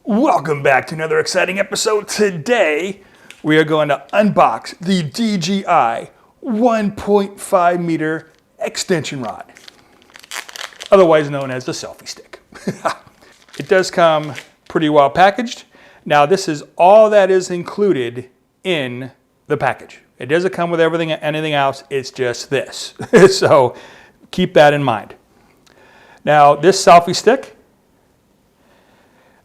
Welcome back to another exciting episode. Today, we are going to unbox the DJI 1.5 meter extension rod, otherwise known as the selfie stick. It does come pretty well packaged. Now, this is all that is included in the package. It doesn't come with anything else. It's just this. So keep that in mind. Now, this selfie stick,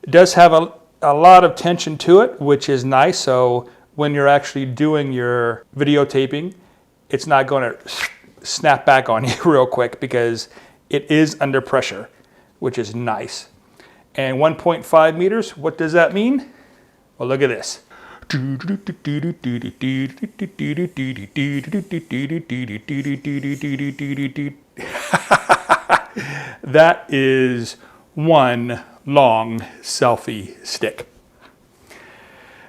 it does have a lot of tension to it, which is nice. So when you're actually doing your videotaping, it's not going to snap back on you real quick because it is under pressure, which is nice. And 1.5 meters, what does that mean? Well, look at this. That is one long selfie stick.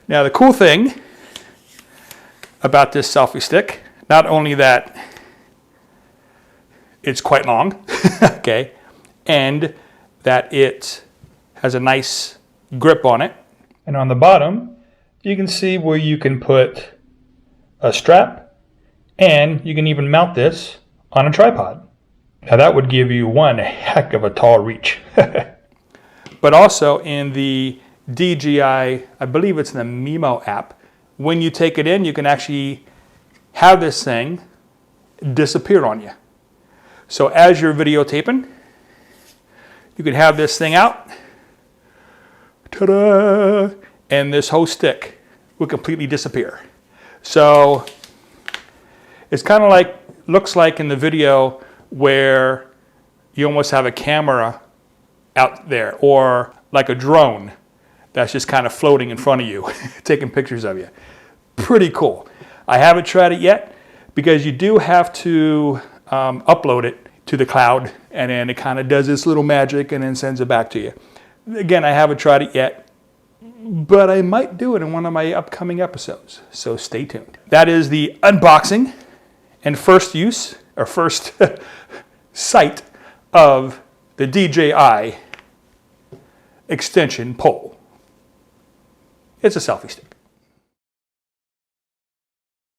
Now, the cool thing about this selfie stick, not only that it's quite long, okay, and that it has a nice grip on it. And on the bottom, you can see where you can put a strap, and you can even mount this on a tripod. Now, that would give you one heck of a tall reach. But also in the DJI, I believe it's the Mimo app, when you take it in, you can actually have this thing disappear on you. So as you're videotaping, you can have this thing out, ta-da, and this whole stick will completely disappear. So it's kind of like, looks like in the video where you almost have a camera out there, or like a drone that's just kind of floating in front of you, taking pictures of you. Pretty cool. I haven't tried it yet because you do have to upload it to the cloud, and then it kind of does this little magic and then sends it back to you. Again, I haven't tried it yet, but I might do it in one of my upcoming episodes, so stay tuned. That is the unboxing and first use, or first sight of the DJI extension pole. It's a selfie stick.